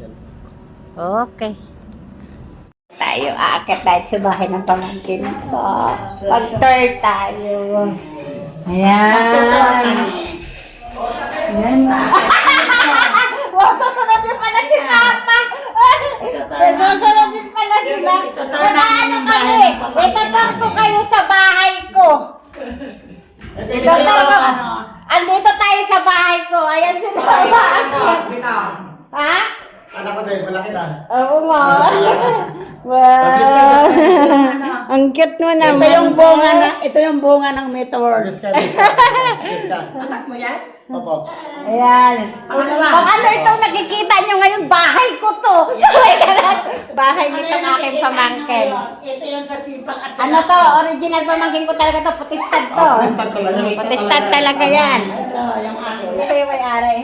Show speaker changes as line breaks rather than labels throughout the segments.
yan.
Okay. Tayo, aakyat tayo sa bahay ng pamangkin ko. Pag-tour tayo. Ayan. Ayan. Wow, susunod din pala si Papa. Susunod din pala sila. Ano kami? Itator ko kayo sa bahay ko. Itator ko. Andito tayo sa bahay ko. Ayan sila. Ha?
Anak ko din, malaki na.
Oo nga. Wow. Ang cute mo naman.
Ito yung bunga ng meteor.
Yes ka.
Anak mo yan?
Opo.
Ayan.
Pangalawa.
Kung ano itong nakikita nyo ngayon, bahay ko to. Bahay nitong aking pamangkin.
Ito yung sa sipag at
Ano to? Original pamangkin ko talaga to. Putistad to.
Putistad talaga.
Putistad talaga yan.
ito, yung ako.
Ito yung may-ari.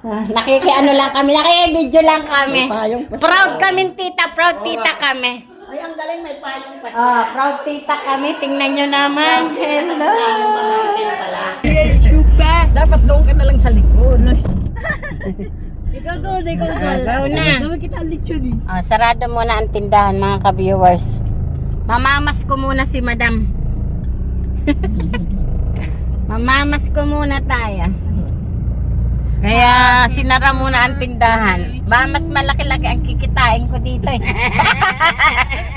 Nakikiano lang kami. Nakiki-video lang kami. Proud kami, tita. Proud tita kami.
Ay, ang galing, may payong pa siya.
Ah, proud tita kami. Tingnan nyo naman. Hello.
Dapat doon ka na lang sa likod.
Ikaw doon, ikaw doon. Ikaw na.
Gawin kita ang lechon eh.
Ah, sarado muna ang tindahan, mga ka-viewers. Mamamas ko muna si madam. Mamamas ko muna tayo. Kaya sinara muna ang tindahan. Mas malaki-laki ang kikitain ko dito eh.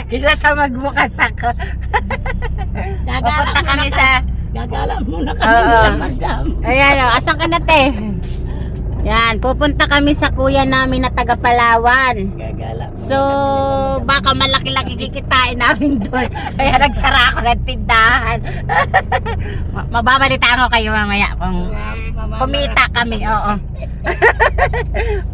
Kisa sa magbukas ako. Papunta kami sa...
Gagala muna kami
Oo.
sa madam.
Ayan o, asan ka na te? Yan, pupunta kami sa kuya namin na taga Palawan.
Gagala.
So, baka malaki-laki kikitain namin doon. Kaya nagsara ako ng tindahan. Mababalitaan ko kayo mamaya kung kumita kami, oo.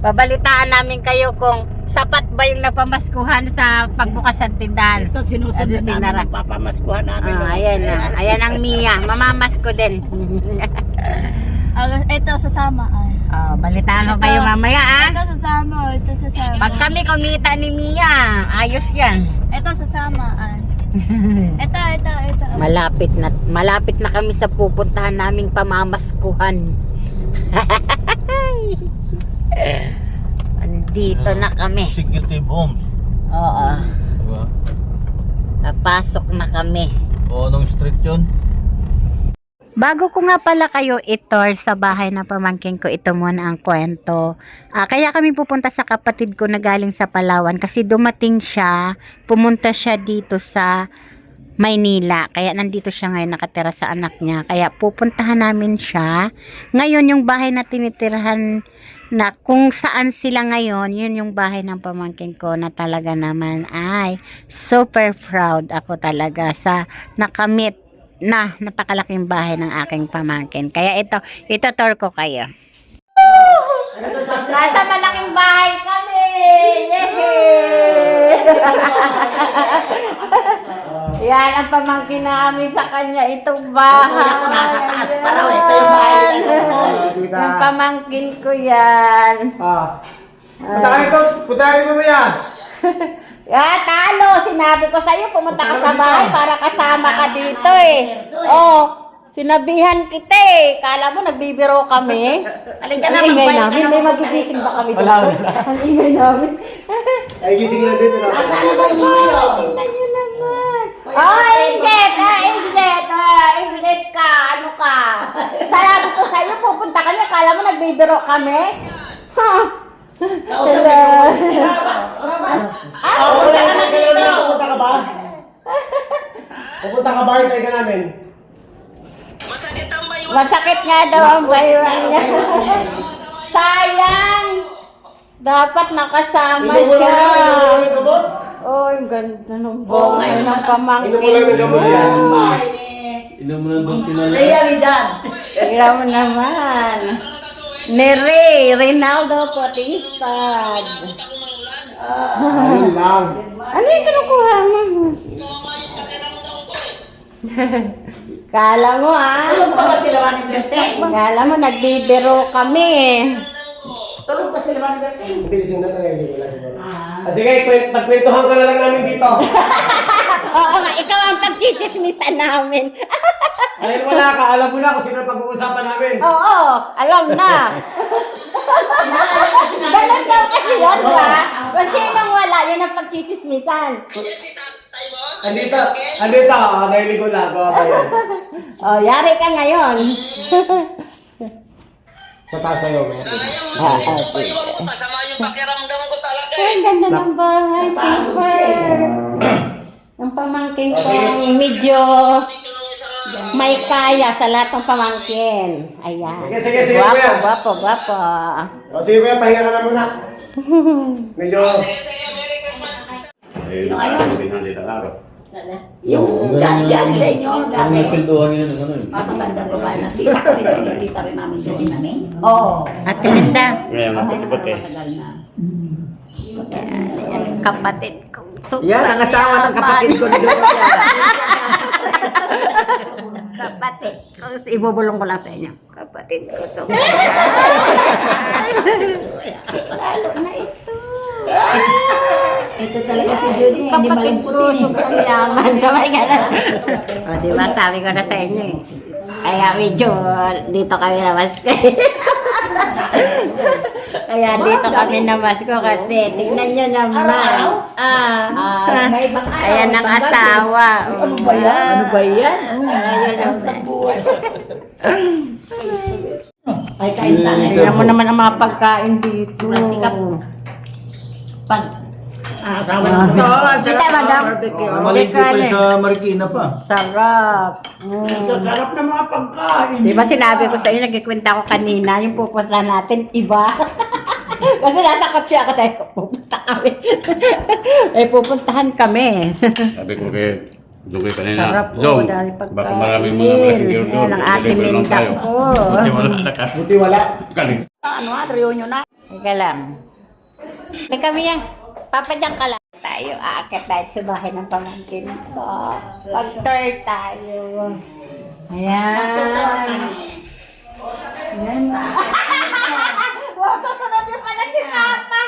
Babalitaan namin kayo kung sapat ba yung napamaskuhan sa pagbukas ng tindahan.
Ito sinusunod
Kasi sinara.
namin, papamaskuhan namin.
Ah, ayan na. Ayan ang Mia. Mamamas ko din.
Ito sasama.
Oh, balitaan ko kayo mamaya ah.
Ito sasama. Ito sasama.
Pag kami kumita ni Mia, ayos yan.
Ito sasama. Ito.
Malapit na kami sa pupuntahan naming pamamaskuhan. Andito na kami.
Executive Homes.
Oo.
Diba?
Napasok na kami.
O, anong street yun?
Bago ko nga pala kayo i-tour sa bahay ng pamangkin ko, ito muna ang kwento. Kaya kami pupunta sa kapatid ko na galing sa Palawan kasi dumating siya, pumunta siya dito sa Maynila. Kaya nandito siya ngayon nakatira sa anak niya. Kaya pupuntahan namin siya. Ngayon yung bahay na tinitirahan na kung saan sila ngayon, yun yung bahay ng pamangkin ko na talaga naman ay super proud ako talaga sa nakamit na napakalaking bahay ng aking pamangkin. Kaya ito tour ko kayo. Nasa malaking bahay kami! Yan ang pamangkin namin sa kanya, itong bahay.
Ako nasa taas pa raw, ito yung bahay nila.
Yung pamangkin ko yan.
Puntahan mo yan.
Talo! Sinabi ko sa'yo, pumunta ka sa bahay para kasama ka dito eh. Oh, sinabihan kita eh. Kala mo nagbibiro kami.
Halika
Ang
na,
ingay
magbayad ka
namin,
na.
may magigising ba kami dito?
Wala.
Ang ingay namin.
Ay, gising lang dito.
Nasaan na ba yung mayo?
Tingnan nyo naman. Inglet! Inglet ka! Ano ka? Sabi ko sa'yo, pupunta kami. Kala mo nagbibiro kami? Huh? Hello.
Pupunta ka na dito. Pupunta ka ba? Pupunta ka ba? Hintay ka namin.
Masakit nga daw ang baywang niya. Sayang! Dapat nakasama siya. Oh, ang ganda ng bongay ng pamangkin.
Inom mo lang ng gamot yan.
Inom mo lang doon pinala. Real dyan.
Tira mo naman. Ni Reynaldo Potistad.
Ayun lang.
Ano yung kinukuha mo? Kala mo
Tulog pa ba sila Manny Berteng?
Kala mo nagbibiro kami.
Tulog pa sila Manny Berteng?
Gising na tayo. Sige, pagkwentuhan ka na lang namin dito.
Oo nga, ikaw ang pagchichismisan namin.
Ayun mo na, kaalam mo na kung sino pag-uusapan namin.
Oo, alam na. Ganun daw kasi yun, ba? Kasi nang wala, yun ang pagchisismisan.
Andito, nahiligo lang. Baba yan.
Oh, yari ka ngayon.
Sa taas na yun.
Masama yung pakiramdam ko talaga
Ay, ang ganda ng bahay, super. Ang pamangkin ko, medyo may kaya sa lahat ng pamangkin. Ayan.
Sige,
Guwapo,
kuya.
guwapo.
O sige kuya, pahinga ka na muna. Medyo...
Yung dyan sa inyo, dati. Matanda ko ba na tita rin namin doon namin? Oo.
Ate Linda,
Ngayon, maputi-puti.
kapatid ko. Super.
Yan, ang asawa ng kapatid ko na doon.
Kapatid ko. Ibubulong ko lang sa inyo. Kapatid ko. Lalo na ito.
Ito talaga si Judy, hindi
Kapatid ko.
malimputin.
Sobrang yaman. Sabay ka na. O, diba? Sabi ko na sa inyo eh. Kaya medyo dito kami namas kayo. Kaya dito kami namas ko kasi tignan nyo naman.
May ibang araw.
Ayan ang asawa.
Ano ba yan? Ano ba yan?
Ayan naman.
Ay, kain tayo.
Tignan mo naman ang mga pagkain dito.
Sikap. Asawa ng
Kita, madam.
Malingki pa yun sa Marikina pa.
Sarap.
Sarap ng mga pagkain.
Di ba sinabi ko sa iyo, nagkikwenta ko kanina, yung pupunta natin, iba. Kasi nasa kotse ako, tayo pupunta kami. Ay, pupuntahan kami.
Sabi ko kay Dugoy kanina,
Sarap po,
Dong,
dahil pagkain.
baka maraming mga passenger doon.
Ayan ang ating
Deliver lang
linda
tayo.
ko.
Buti wala na ka.
Buti wala.
Galing.
Ano reunion na?
Teka lang. Teka kami yan. Papadyan ka lang. Tayo, aakyat tayo sa bahay ng pamangkin ko. Pag-tour tayo. Ayan. Ayan. Wow, susunod din pala si Papa.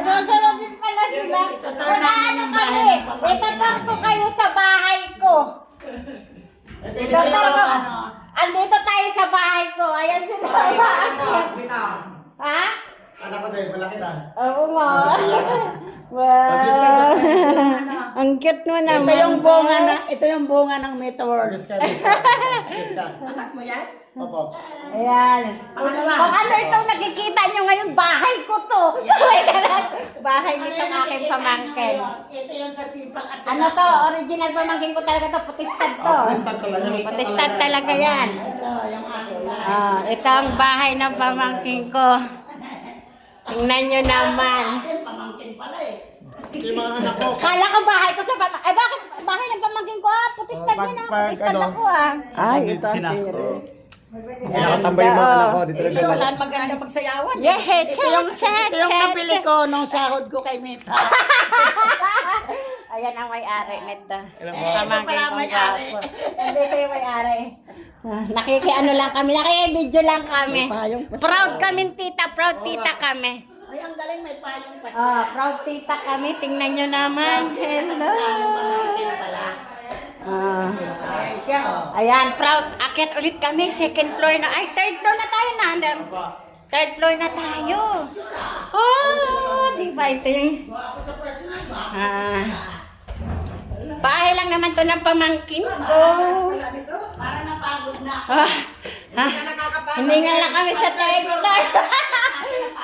Susunod din pala sila. Wala ano kami. Itatar ko kayo sa bahay ko. Itatar ko. Andito tayo sa bahay ko. Ayan sila. Ha?
Anak ko din, malaki na.
Oo nga. Wow. Ang cute mo naman.
Ito yung bunga ng meteor.
Yes ka.
Anak mo yan?
Opo.
Ayan. Kung ano itong nakikita nyo ngayon, bahay ko to. Bahay nitong aking pamangkin.
Ito yung sa sipag at
Ano to? Original pamangkin ko talaga to. Putistad to.
Putistad talaga.
Putistad talaga yan.
ito yung akin.
Ito ang bahay ng pamangkin ko. Tingnan nyo naman.
Pamangkin pala eh.
Yung mga anak ko.
Kala ko bahay ko sa pamangkin. Eh bakit bahay ng pamangkin ko? Putistad yun ah. Putistad ako ah.
Ay, ito sila. Nakatambay yung mga anak ko. Dito lang
Ito
dala.
lang maganda pagsayawan.
Yeah, chat.
Ito yung nabili ko nung sahod ko kay Mita.
Ayan ang may-ari nito.
Ilan ba?
Pamangkin
pala
kong
may-ari.
gwapo. Nandito yung may-ari. Nakikiano lang kami, nakikibidyo lang kami. Proud kami tita, proud tita kami.
Ay, ang galing may payong pa.
Proud tita kami, tingnan nyo naman. Hello. Ayan, proud. Akyat ulit kami, second floor na. Ay, third floor na tayo na. Third floor na tayo. Oh, diba ito yung... bahay lang naman to ng pamangkin ko.
Para napagod na.
Hindi nga lang kami sa third floor.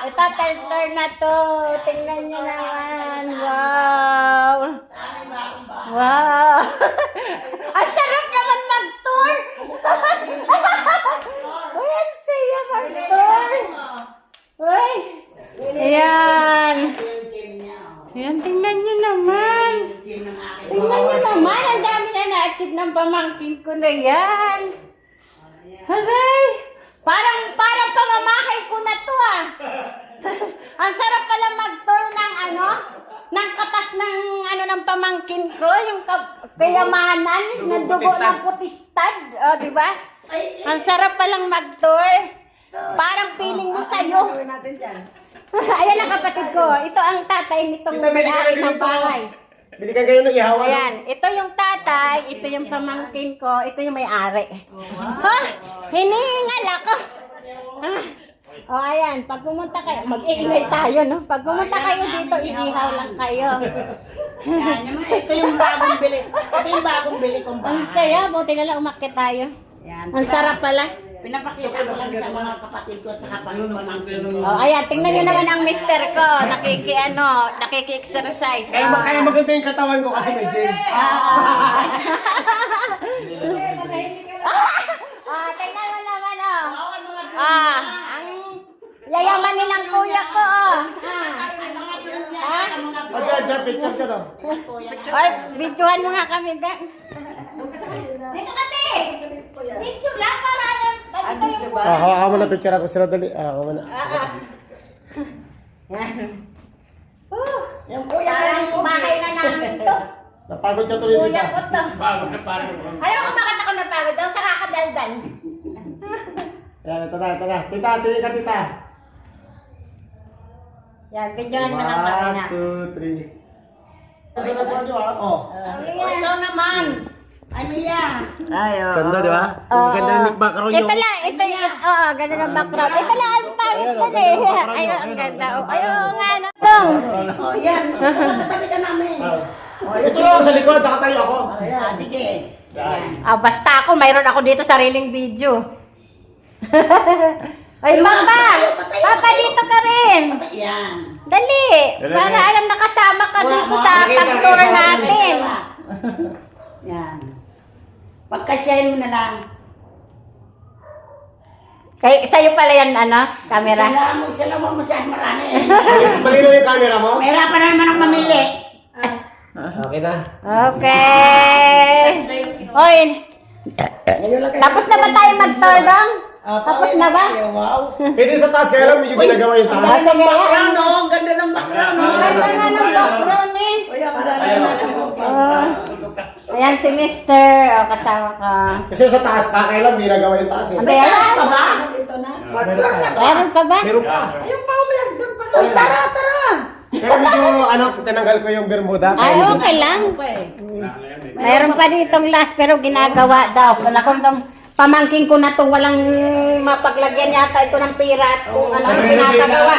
Ito, third floor na to. Tingnan nyo naman. Wow. Wow. Ang sarap naman mag-tour. Uy, ang saya mag-tour. Uy. Ayan. Ayan, tingnan nyo naman. Tingnan nyo naman. Ang dami na na-achieve ng pamangkin ko na yan. Aray. Parang pamamahay ko na to ah. Ang sarap pala mag-tour ng ng katas ng ng pamangkin ko, yung kayamanan ng dugo ng putistad, o di ba? Ang sarap palang mag-tour. Parang feeling mo sa'yo. Ayan ang kapatid ko. Ito ang tatay nitong may-ari ng bahay.
Binigyan kayo ng ihawan.
Ayan, ito yung tatay, ito yung pamangkin ko, ito yung may-ari. Ha? Hiningal ako. O, ayan. Pag pumunta kayo, mag-iingay tayo, no? Pag pumunta kayo dito, iihaw lang kayo.
Yan, ito yung bagong bili. Ito yung bagong bili kong
Ang
bahay.
saya, buti na lang umakyat tayo.
Yan.
Ang sarap pala.
Pinapakita ko lang sa mga kapatid ko at saka pamangkin ko.
O, ayan. Tingnan nyo naman ang mister ko. Nakiki-exercise.
Kaya maganda yung katawan ko kasi may gym.
Tingnan mo naman, oh. Ang yayaman nilang kuya ko, oh.
Diyan, picture ka no?
Ay, videohan mo nga kami, Dan. Dito kami! Video lang para ano yung...
Hawakan mo na picture ako sila dali. Hawakan mo na.
Yung kuya
Parang bahay na namin to.
Napagod ka tuloy
Kuya
dito.
ko to.
Bago na parang.
Ayaw ko bakit ako napagod daw sa kakadaldan.
Yan, ito na. Tita, tingin ka tita.
Yan, videohan mo lang kami na.
1, 2, 3. Ito na po nyo ah. Oh.
Ikaw naman. Ay, Mia.
Ganda, di ba? Ang ganda ng background nyo.
Ito lang, ito yung, oo, ganda ng background. Ito lang, ang pangit ko eh. Ayaw, ang ganda. Ayaw nga na.
Oh, yan. Katabi ka namin.
Ito lang sa likod, nakatayo ako.
Ayan, sige. Yan.
Basta ako, mayroon ako dito sariling video. Ay, Papa! Papa, dito ka rin!
Yan.
Dali! Para alam nakasama ka dito sa pag-tour natin.
Yan. Pagkasyahin mo na lang.
Kay, sa'yo pala yan, ano, camera?
Isa lang mo masyadong marami.
Malinaw yung camera mo?
Mahirapan na naman ako mamili.
Okay na.
Okay. Oy, tapos na ba tayo mag-tour dong? Tapos na ba?
Wow.
Pwede sa taas kaya lang medyo ginagawa yung taas.
Ganda ng background, oh. Ang ganda ng background, oh.
Ang ganda nga ng background eh.
Kuya, maganda na.
Ayan si Mister. O, kasama ka.
Kasi sa taas pa kaya lang ginagawa yung taas eh.
Ang bayan?
Pa ba? Ito na.
Meron pa ba?
Meron pa.
Ayun pa, umiyak. Doon pa. Uy, tara, tara.
Pero medyo tinanggal ko yung bermuda.
Ay, okay lang. Mayroon pa ditong last pero ginagawa daw. Kung itong pamangking ko na to, walang mapaglagyan yata ito ng pira at kung ano ang pinapagawa.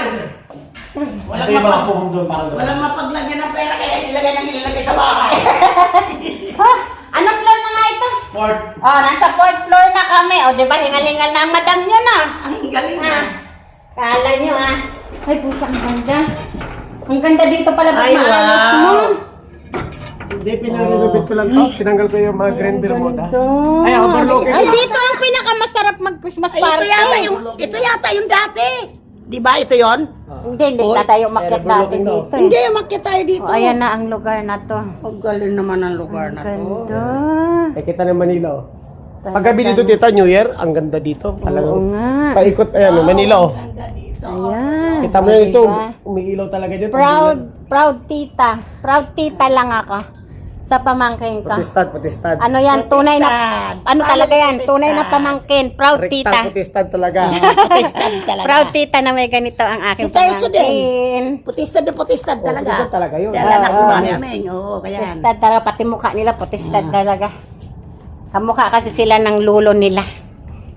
Walang mapaglagyan ng pera kaya ilagay sa bahay.
Anong floor na nga ito?
Fourth.
Oh, nasa 4th floor na kami. O, di ba, hingal-hingal na ang madam nyo na.
Ang galing na.
Kala nyo, ah. Ay, pucha, ang ganda. Ang ganda dito pala, ba't
Ay,
maayos
wow.
mo?
Hindi, pinarenovate ko lang to. Tinanggal ko yung mga green bermuda. Ay, overlooking.
Ay, dito ang pinakamasarap mag-Christmas party.
Ito yata yung dati. Di ba ito yon?
Hindi na tayo umakyat dati dito.
Hindi, umakyat tayo dito.
O, ayan na ang lugar na to.
Ang galing naman ang lugar na to.
Ganda.
Ay, kita ng Manila oh. Paggabi dito tita, New Year, ang ganda dito.
Oo
Talagang
nga.
paikot, ayan, Manila oh.
Ayan.
Kita mo yan ito,
Diba?
umiilaw talaga dito.
Proud tita. Proud tita lang ako. Sa pamangkin ko.
Putistad.
Ano yan? Tunay na, ano talaga yan? Tunay na pamangkin. Proud tita.
Putistad talaga.
Putistad talaga.
Proud tita na may ganito ang aking
Si Terso
pamangkin.
Putistad na putistad
Putistad
talaga.
talaga yun.
Yan lang
Oo.
ako namin. Oo, kaya yan.
Putistad talaga. Pati mukha nila putistad talaga. Kamukha kasi sila ng lulo nila.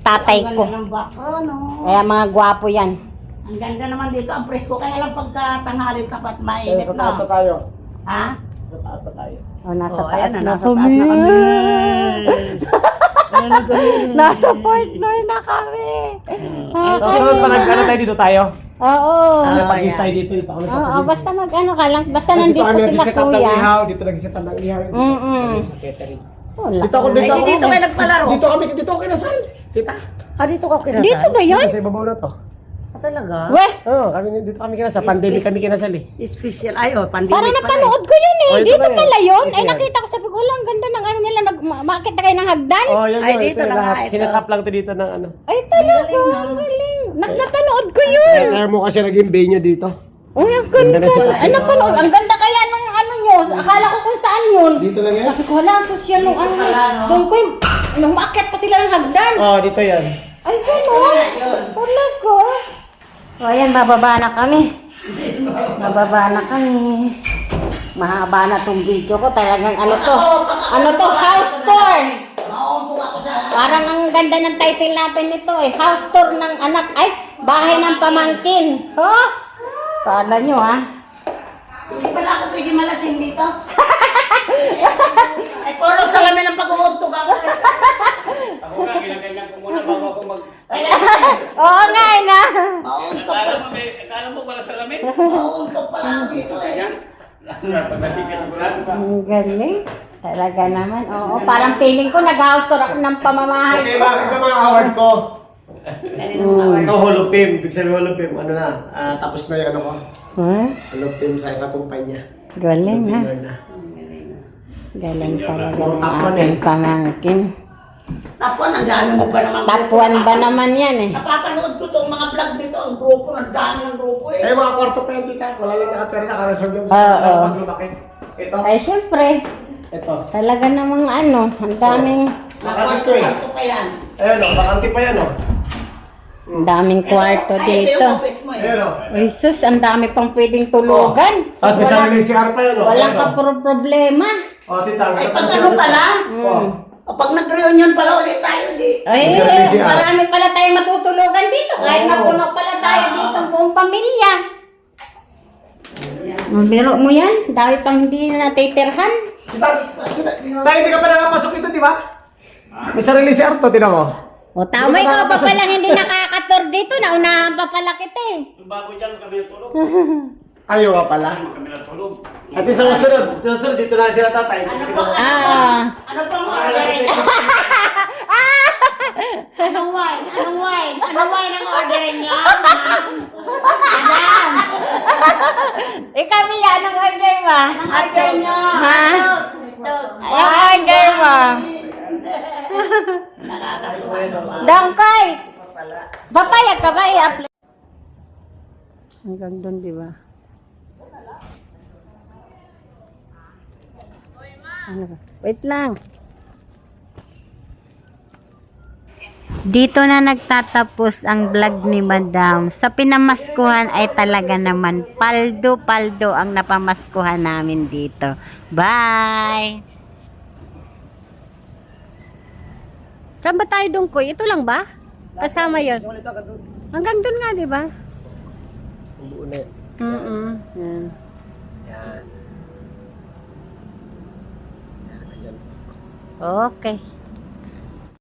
Tatay ko.
Ang background, no?
Kaya mga gwapo yan.
Ang ganda naman dito, ang presko. Kaya lang pagka tanghali tapat
Sa
mainit,
taas na
no?
tayo.
Ha?
Sa taas na tayo.
O, nasa
Oh,
taas
ayan na,
na
nasa taas na kami.
Nasa 4th floor na kami.
So, sunod pa ano tayo dito tayo?
Oo.
Pag-is tayo dito. Dito ako
Oo,
nagpapag-is.
basta mag-ano ka lang. Basta
Dito
nandito
kami
sila
nag-set up ng
kuya.
ihaw. Dito nag-set up ng ihaw.
Mm-mm.
Sa catering.
Wala.
Dito ako,
Ay, dito kayo nagpalaro.
Dito ako kinasal. Tita.
Dito ka kinasal?
Dito ba yun?
Dito sa ibabaw na to.
Talaga?
Weh,
Oo, dito kami kinasal. Pandemic kami kinasal eh.
Special. Ay, oh, pandemic
parang
pala
napanood ko yun eh.
Oh, ito
Dito
ba yan?
pala yun.
Ito
Ay,
yan.
nakita ko sabi ko, wala, ang ganda ng ano nila. Makita kayo ng hagdan.
Oh, yan
Ay,
yun.
dito
Ito
na
yung lahat.
nga, ito.
Sinetap lang to dito ng ano.
Ay, talaga. Ang galing. Napanood ko yun.
Kaya mo kasi naging venue dito.
Uy, ang
Ganda
ganda.
na setup
Ay,
nila.
napanood. Ang ganda kaya nung ano nyo. Akala ko kung saan yun.
Dito lang yan?
Sabi ko, wala, social nung ano. Doon ko yung, nung maakyat pa sila ng hagdan.
Oh, dito yan.
Ay, gano'n. Wala ko. O, ayan, bababa na kami. Bababa na kami. Mahaba na tong video ko. Talagang ano to? Ano to? House tour.
Mauumpong ako sa...
Parang ang ganda ng title natin nito eh. House tour ng anak. Ay, Bahay ng pamangkin. Oh! Kala nyo, ha?
Hindi pala ako pwede malasing dito. Ay, puro salamin ang pag-uugtog ako.
Ako nga, ginaganyan ko muna bago ako mag...
Oo nga, na.
Mauntog.
Akala mo wala salamin?
Mauntog pala ako dito eh.
Ganyan. Pagdating ka sigurado ba?
Ang galing. Talaga naman. Oo, parang feeling ko nag-house tour ako ng pamamahay.
Okay, bakit sa mga award ko?
Kanina
Ito, Hall of Fame. Big sabi Hall of Fame, ano na, tapos na yung ano ko.
Huh?
Hall of Fame sa isang kumpanya.
Galing, ha?
Winner na.
Galing talaga
Puro
ng
tapuan
aking
eh.
pamangkin.
Tapuan, ang dami mo ba naman?
Tapuan ba naman yan, eh?
Napapanood ko itong mga vlog dito. Ang grupo, ang dami ng grupo eh.
Eh, mga kwarto pa yan, tita. Wala lang nakatira, nakareserve yung
Oo.
pag lumaki. Ito,
Ay, syempre.
ito.
Talaga namang ano, ang daming,
Nakadito eh.
Kwarto pa yan.
Ayun o, bakante pa yan o.
ang daming kwarto
Ay, ito yung
dito.
office mo eh.
Ayun o.
Ay, sus, ang dami pang pwedeng tulugan.
Tapos may sarili CR pa yan o.
Walang
Ayun, o.
problema.
O, tita.
Ay,
ganito
pag
ang
ano
sarili-
pala?
O.
O pag nag-reunion pala ulit tayo, di.
Ay,
May sarili CR.
marami pala tayong matutulugan dito. Kahit
Oo.
mapuno pala tayo dito ang buong pamilya. Biro mo yan, dahil pang hindi na natitirhan.
Tayo, hindi ka pa nakapasok ito, di ba? May sarili CR to, tinan mo.
O tama, ikaw pa palang hindi nakakator dito. Naunahan pa pala kita eh.
Yung bago dyan, kami natulog.
Ayaw nga pala.
Kami natulog.
At sa susunod, dito na sila tatay.
Ano pa? Ano pa mo orderin? Anong wine? Anong wine? Anong wine ang orderin niyo? Madam!
Ikaw, Mia, anong order mo?
Anong order niyo?
Ha? Anong order mo?
Nakakatawa.
Dangkoy! Papayag ka ba i-apply? Hanggang doon, di ba? Ano ba? Wait lang. Dito na nagtatapos ang vlog ni Madam. Sa pinamaskuhan ay talaga naman paldo-paldo ang napamaskuhan namin dito. Bye! Saan ba tayo doon, Koy? Ito lang ba? Kasama yun. Hanggang doon nga, di ba?
Ang buo na yan.
Yan.
Yan.
Okay.